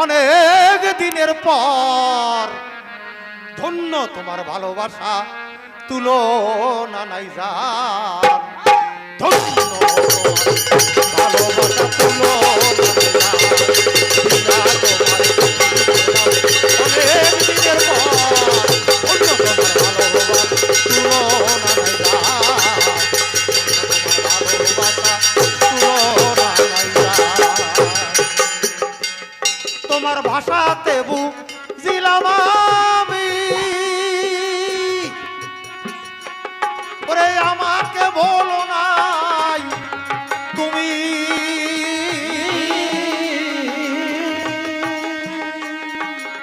অনেক দিনের পর। ধন্য তোমার ভালোবাসা, তুলনা নাই যার। ধন্য ভালোবাসা, তুলনা অনেক দিনের পর। ধন্য তোমার ভালোবাসা, তুলনা নাই যার। তোমার ভাষাতে বুঝিলাম আমি, ওরে আমাকে বলো নাই তুমি।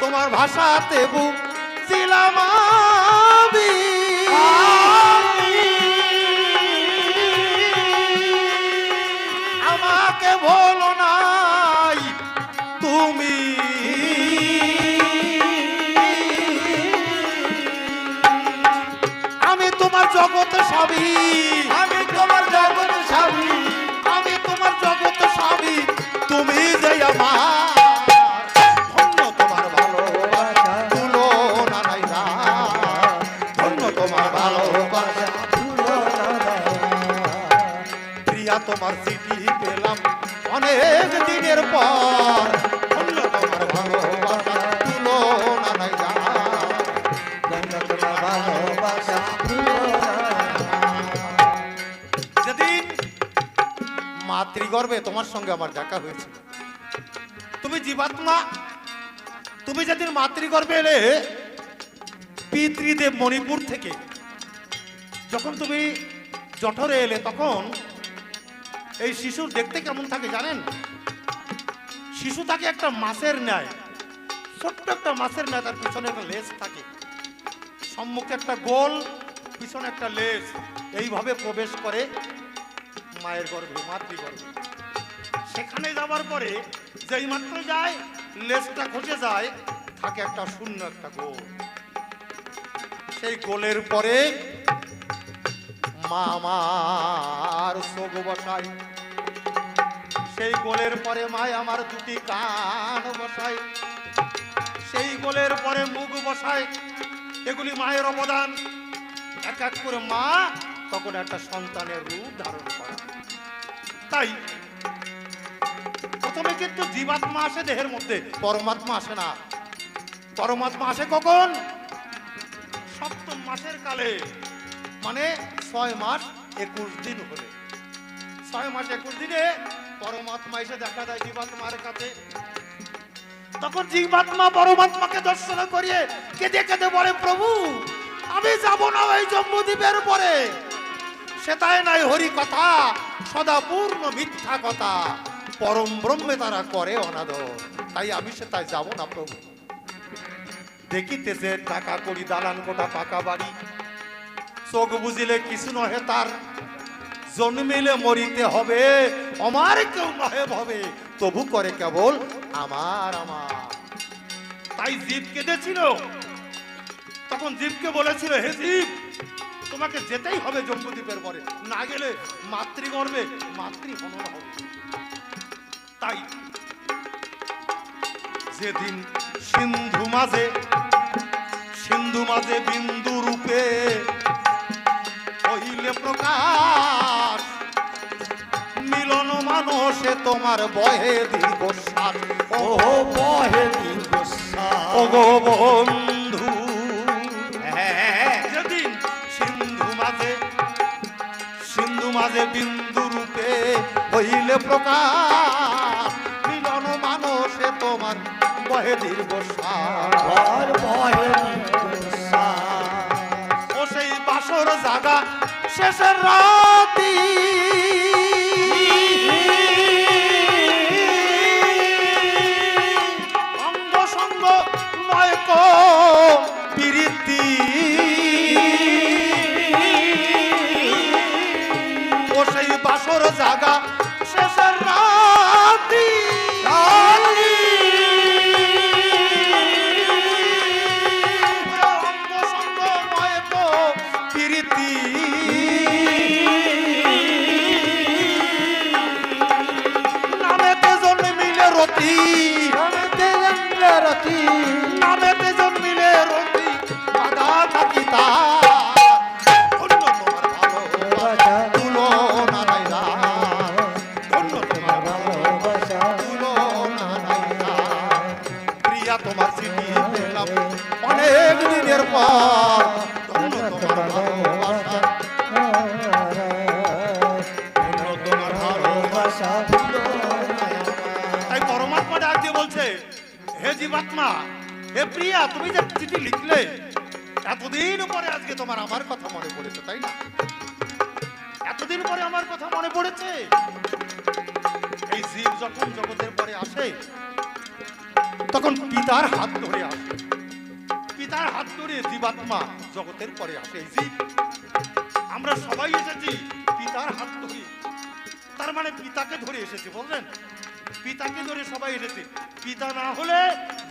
তোমার ভাষাতে বুঝিলাম আমি, আমাকে বলো নাই তুমি। আমি তোমার জগৎ স্বামী, আমি তোমার জগৎ স্বামী, আমি তোমার জগৎ স্বামী, তুমি যে আমার। ধন্য তোমার ভালোবাসা, তুলনা নাই যার। ধন্য তোমার ভালোবাসা, প্রিয়া তোমার চিঠি পেলাম অনেক দিনের পর। ধন্য তোমার ভালোবাসা, তুলনা নাই যার। তোমার ভালোবাসা। যেদিন মাতৃগর্ভে তোমার সঙ্গে আমার দেখা হয়েছিল, তুমি জীবাত্মা, তুমি যেদিন মাতৃগর্ভে এলে পিতৃদেব মণিপুর থেকে, যখন তুমি জঠরে এলে, তখন এই শিশুর দেখতে কেমন থাকে জানেন? শিশু থাকে একটা মাছের ন্যায়, ছোট্ট একটা মাছের ন্যায়। তার পিছনে একটা লেজ থাকে, সম্মুখে একটা গোল, পিছনে একটা লেজ। এইভাবে প্রবেশ করে মায়ের গর্ভে, মাতৃগর্ভে। সেখানে যাবার পরে যেই মাত্র যায়, লেজটা খসে যায়, থাকে একটা শূন্য, একটা গোল। সেই গোলের পরে মা আমার চোখ বসায়, সেই গোলের পরে মায় আমার দুটি কান বসায়, সেই গোলের পরে মুখ বসায়। এগুলি মায়ের অবদান। এক এক করে মা তখন একটা সন্তানের রূপ ধারণ করে। তাই প্রথমে কিন্তু জীবাত্মা আসে দেহের মধ্যে, পরমাত্মা আসে না। পরমাত্মা আসে কখন? সপ্তম মাসের কালে, মানে 6 মাস 21 দিন হলে। 6 মাস 21 দিনে পরমাত্মা এসে দেখা দেয় জীবাত্মার কাছে। তখন জীবাত্মা পরমাত্মাকে দর্শন করিয়ে কেঁদে কেঁদে বলে, প্রভু আমি যাব না ওই জম্বুদ্বীপের পরে, সেটাই নাই হরি কথা, সদা পূর্ণ মিথ্যা কথা, পরম ব্রহ্মে তারা করে অনাদর। তাই আমি সেটাই যাব না প্রভু। দেখিতেছে টাকা করি, দালান কোটা, পাকা বাড়ি, চোখ বুঝিলে কিছু নহে তার। জন্মিলে মরিতে হবে, আমার কেউ নহে ভবে, তবু করে কেবল আমার আমার। তাই জীব কেঁদেছিল। তখন জীবকে বলেছিল, হে জীব, তোমাকে যেতেই হবে জম্বুদ্বীপের পরে, না গেলে মাতৃগর্ভে মাতৃহনন হবে। তাই যেদিন সিন্ধু মাঝে বিন্দু রূপে হইলে প্রকাশ, মিলন মানসে তোমার বহে দীর্ঘশ্বাস। ও বহে দীর্ঘশ্বাস। ও গো বন্ধু, যেদিন সিন্ধু মাঝে বিন্দু রূপে হইলে প্রকাশ, মিলন মানসে তোমার বহে দীর্ঘশ্বাস। বহে দীর্ঘশ্বাস। ও সেই বাসর জাগা শেষের রাতি, অঙ্গ সঙ্গ নয় কো প্রীতি। ও সেই বাসর জাগা শেষের রাতি, অঙ্গ সঙ্গ নয় কো প্রীতি। রতি নামেতে জন্মিলে রতি বাধা থাকি তার ধন্য তোমার ভালোবাসা তুলনা নাই রার। ধন্য তোমার ভালোবাসা তুলনা নাই রার। প্রিয়া তোমার চিঠি পেলাম অনেক দিনের পর ধন্য তোমার ভালোবাসা তোমার ভালোবাসা। তাই পরমাত্মা ডাক দিয়ে বলছে, হে জীবাত্মা, হে প্রিয়া, তুমি যে চিঠি লিখলে এতদিন পরে আজকে তোমার আমার কথা মনে পড়েছে, তাই না? এতদিন পরে আমার কথা মনে পড়েছে। এই জীব যখন জগতের পরে আসে তখন পিতার হাত ধরে আসে, পিতার হাত ধরে জীবাত্মা জগতের পরে আসে। এই জীব আমরা সবাই এসেছি পিতার হাত ধরে, তার মানে পিতাকে ধরে এসেছি, বললেন পিতাকে ধরে সবাই এসেছে। পিতা না হলে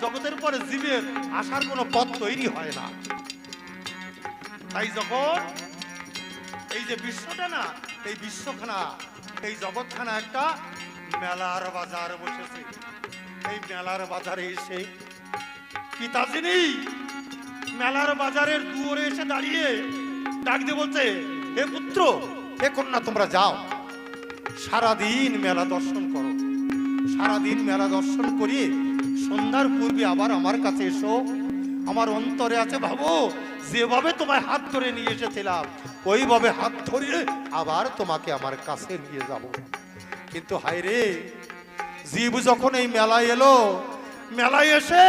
জগতের পরে জীবের আসার কোনো পথ তৈরি হয় না। তাই যখন এই যে বিশ্বটা না, এই বিশ্বখানা, এই জগৎখানা একটা মেলার বাজার বসেছে। এই মেলার বাজারে এসে পিতা যিনি মেলার বাজারের দুয়ারে এসে দাঁড়িয়ে ডাক দিয়ে বলছে, হে পুত্র, হে কন্যা, তোমরা যাও সারাদিন মেলা দর্শন করো, সারাদিন মেলা দর্শন করিয়ে সন্ধ্যার পূর্বে আবার আমার কাছে এসো। আমার অন্তরে আছে ভাবো, যেভাবে তোমায় হাত ধরে নিয়ে এসেছিলাম ওইভাবে হাত ধরে আবার তোমাকে আমার কাছে নিয়ে যাব। কিন্তু হায় রে, জীব যখন এই মেলায় এলো, মেলায় এসে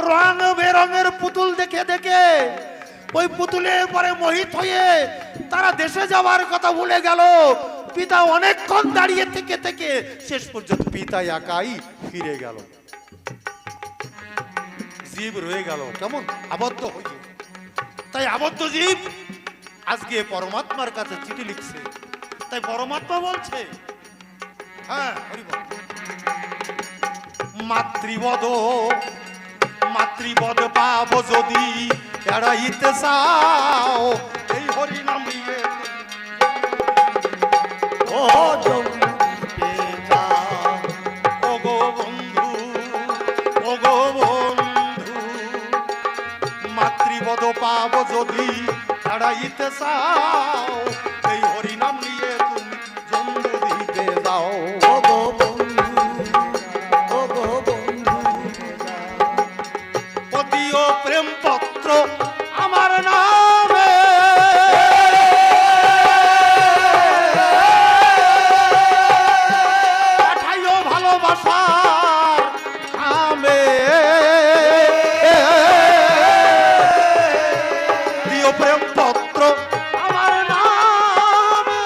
রং বেরঙের পুতুল দেখে দেখে ওই পুতুলের পরে মোহিত হয়ে তারা দেশে যাওয়ার কথা ভুলে গেল। পিতা অনেকক্ষণ দাঁড়িয়ে থেকে থেকে শেষ পর্যন্ত পিতা একাই ফিরে গেল। জীব রয়ে গেল কেমন আবদ্ধ হয়ে। তাই আবদ্ধ জীব আজকে পরমাত্মার কাছে চিঠি লিখছে। তাই পরমাত্মা বলছে, হ্যাঁ হরি বল, মাতৃবদ মাতৃবদ পাব যদি এড়াইতে চাও, এই হরি নাম নিয়ে ও জমিতে যাও ও গো বন্ধু, ও গো বন্ধু, মাতৃবদ পাব যদি এড়াইতে চাও, এই হরি নাম নিয়ে তুমি জন্ম দিতে যাও। ও গো বন্ধু ও গো বন্ধু পতিও প্রেম পত্র আমার নামে, পাঠাইও ভালোবাসার খামে, দিও প্রেম পত্র আমার নামে,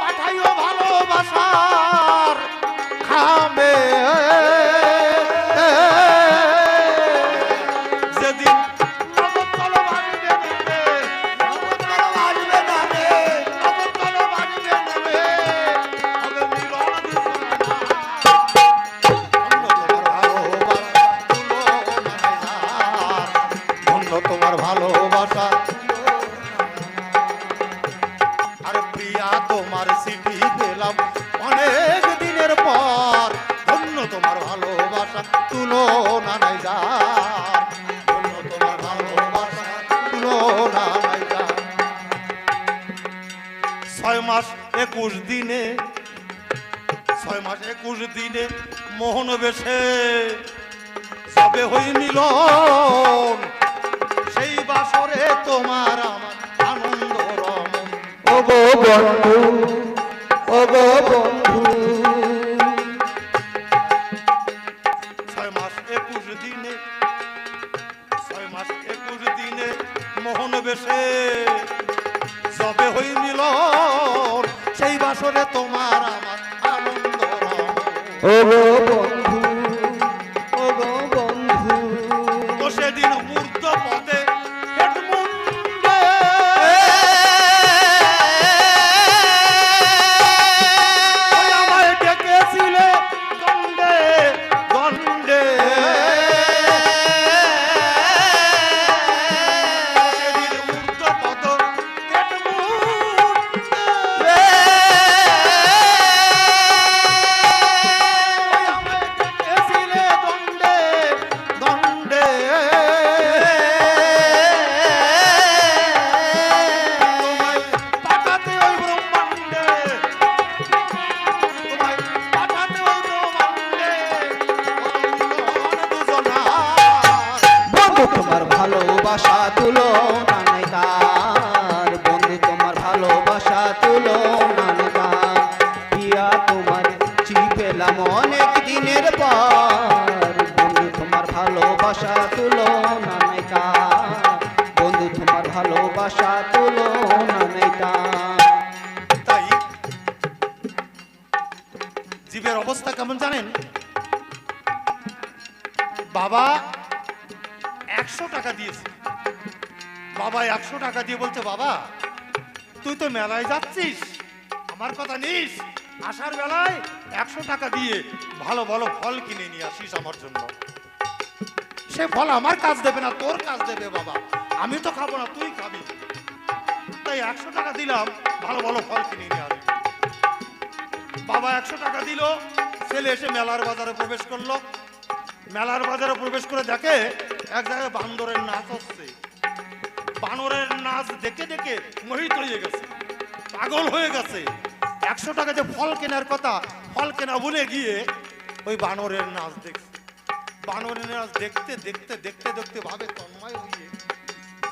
পাঠাইও ভালোবাসার খামে। যেদিন নবতল বাড়িবে নেবে, নবতল বাড়িবে নেবে, নবতল বাড়িবে নেবে, হবে মিলন দিশানা। ধন্য তোমার ভালোবাসা, আর প্রিয়া তোমার চিঠি পেলাম অনেক দিনের পর, ধন্য তোমার ভালোবাসা তুলনা নাই যার, ধন্য তোমার ভালোবাসা তুলনা নাই যার। 6 মাস 21 দিনে, 6 মাস 21 দিনে মোহন বেশে সবে হই মিলন, সেই বাসরে তোমার আমার আনন্দ রমন। ও গো বন্ধু ও গো বন্ধু 6 মাস 21 দিনে, 6 মাস 21 দিনে মোহন বেশে সবে হই মিলন, সেই বাসরে তোমার আমার আনন্দ রমন। ও গো বন্ধু ও গো বন্ধু তো সেদিন ঊর্ধ্ব পথে হেডমুন্ডে তুলনা নাই তার। তাই জীবের অবস্থা কেমন জানেন? বাবা 100 টাকা দিয়েছে। বাবা 100 টাকা দিয়ে বলছে, বাবা তুই তো মেলায় যাচ্ছিস, আমার কথা নিস, আসার বেলায় 100 টাকা দিয়ে ভালো ভালো ফল কিনে নিয়ে আসিস আমার জন্য। সে ফল আমার কাজ দেবে না, তোর কাজ দেবে বাবা, আমি তো খাবো না, তুই খাবি। তাই 100 টাকা দিলাম, ভালো ভালো ফল কিনে নিয়ে আসবি। বাবা 100 টাকা দিল। ছেলে এসে মেলার বাজারে প্রবেশ করলো। মেলার বাজারে প্রবেশ করে দেখে এক জায়গায় বান্দরের নাচ হচ্ছে। বানরের নাচ দেখে দেখে মোহিত হয়ে গেছে, পাগল হয়ে গেছে। 100 টাকা যে ফল কেনার কথা, ফল কেনা ভুলে গিয়ে ওই বানরের নাচ দেখছে। বানরের নাচ দেখতে দেখতে দেখতে দেখতে ভাবে তন্ময় হয়ে,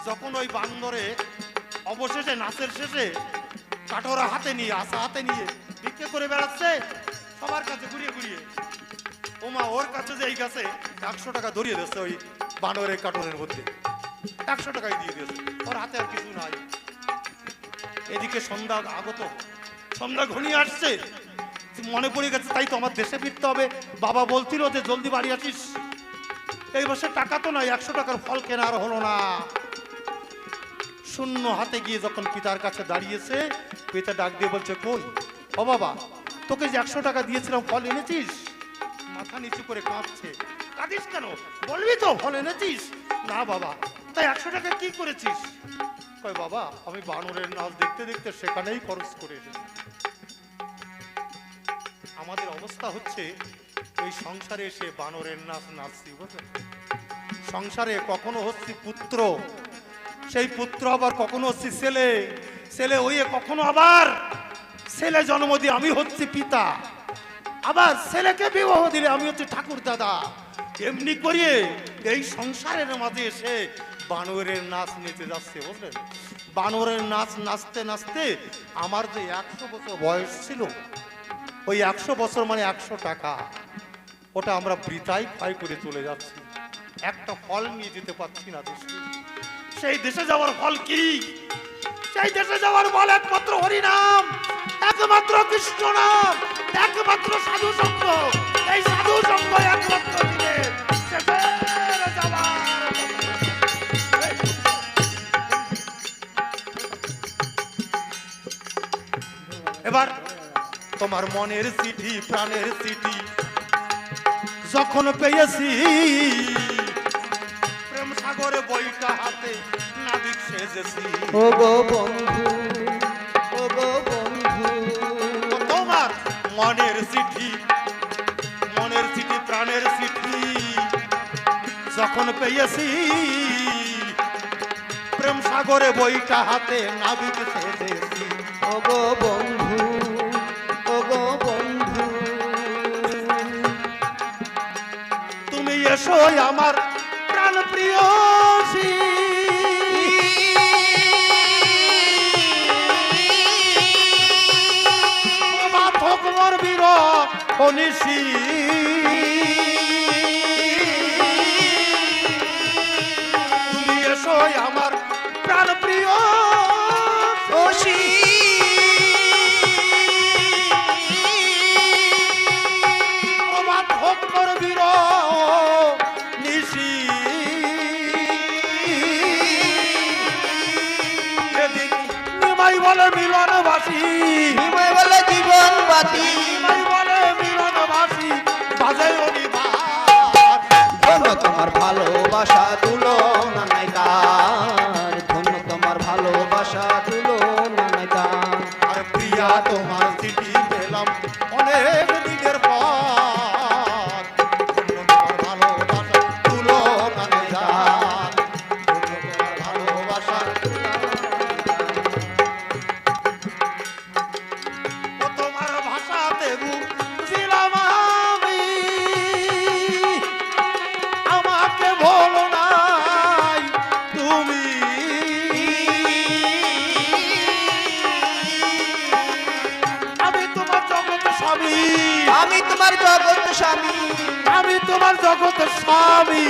যখন ওই বান্দরে অবশেষে নাচের শেষে কাটোরা হাতে নিয়ে, আসা হাতে নিয়ে ভিক্ষে করে বেড়াচ্ছে সবার কাছে ঘুরিয়ে ঘুরিয়ে, ওমা ওর কাছে যে এই কাছে 100 টাকা ধরিয়ে দিচ্ছে ওই বানরের কাটোরের মধ্যে। 100 টাকাই দিয়ে দিয়েছে, ওর হাতে আর কিছু নাই। এদিকে সন্ধ্যা আগত, সন্ধ্যা ঘনিয়ে আসছে, মনে পড়ে গেছে তাই তো আমার দেশে ফিরতে হবে। বাবা বলছিল যে জলদি বাড়ি আসিস। এই বছর টাকা তো নাই, 100 টাকার ফল কেনা আর হলো না। শূন্য হাতে গিয়ে যখন পিতার কাছে দাঁড়িয়েছে, পিতা ডাক দিয়ে বলছে, কই ও বাবা, তোকে যে 100 টাকা দিয়েছিলাম ফল এনেছিস? মাথা নিচু করে কাঁদছে। কাঁদিস কেন? বলবি তো ফল এনেছিস? না বাবা। তাই 100 টাকা কি করেছিস? কই বাবা, আমি বানরের নাচ দেখতে দেখতে সেখানেই খরচ করে এসেছি। আমাদের অবস্থা হচ্ছে এই সংসারে এসে বানরের নাচ নাচছি, বুঝলেন? সংসারে কখনো হচ্ছে পুত্র, সেই পুত্র আবার কখনো হচ্ছে ছেলে, ছেলে হয়ে কখনো আবার ছেলে জন্ম দিয়ে আমি হচ্ছি পিতা, আবার ছেলেকে বিবাহ দিলে আমি হচ্ছে ঠাকুর দাদা। এমনি করিয়ে এই সংসারের মাঝে এসে বানরের নাচ নিতে যাচ্ছে, বুঝলেন? বানরের নাচ নাচতে নাচতে আমার যে 100 বছর বয়স ছিল, ওই 100 বছর মানে 100 টাকা, ওটা আমরা বৃথাই ক্ষয় করে চলে যাচ্ছি। একটা ফল নিয়ে যেতে পারছি না দেশে। সেই দেশে যাওয়ার ফল কি? সেই দেশে যাওয়ার ফল একমাত্র হরিনাম, একমাত্র কৃষ্ণ নাম, একমাত্র সাধু সঙ্গ। এই সাধু সঙ্গ একমাত্র দিলে সেখানে যাওয়ার। এবার তোমার মনের চিঠি, প্রাণের চিঠি যখন পেয়েছি, প্রেম সাগরে বইটা হাতে নাবিক সেজেছি। ও গো বন্ধু, ও গো বন্ধু, তোমার মনের চিঠি, মনের চিঠি, প্রাণের চিঠি যখন পেয়েছি, প্রেম সাগরে বইটা হাতে নাবিক সেজেছি। ও গো বন্ধু, ও গো বন্ধু, তুমি এসো আমার প্রাণ প্রিয়সী, বাধক মোর বীর অনিশী, তুমি এসো আমার প্রাণ প্রিয়সী, বাধক মোর বীর নিশী। এদিন নিমাই বলে মিলনবাসী, নিমাই বলে জীবন বাতি, নিমাই বলে মিলনবাসী, বাজে অনিবার। ধন্য তোমার ভালোবাসা তুলনা নাই তার, ধন্য তোমার ভালোবাসা তুলনা নাই তার। আর প্রিয়া তোমার চিঠি পেলাম অনেক দিনের পর, ধন্য তোমার ভালোবাসা তুলনা নাই তার, ধন্য তোমার ভালোবাসা তুলনা নাই তার। ও তোমার ভাষাতে বুঝিলাম আমি, আমাকে বলো নাই তুমি। আমি তোমার জগৎ স্বামী, আমি তোমার জগৎ স্বামী, আমি তোমার জগৎ স্বামী,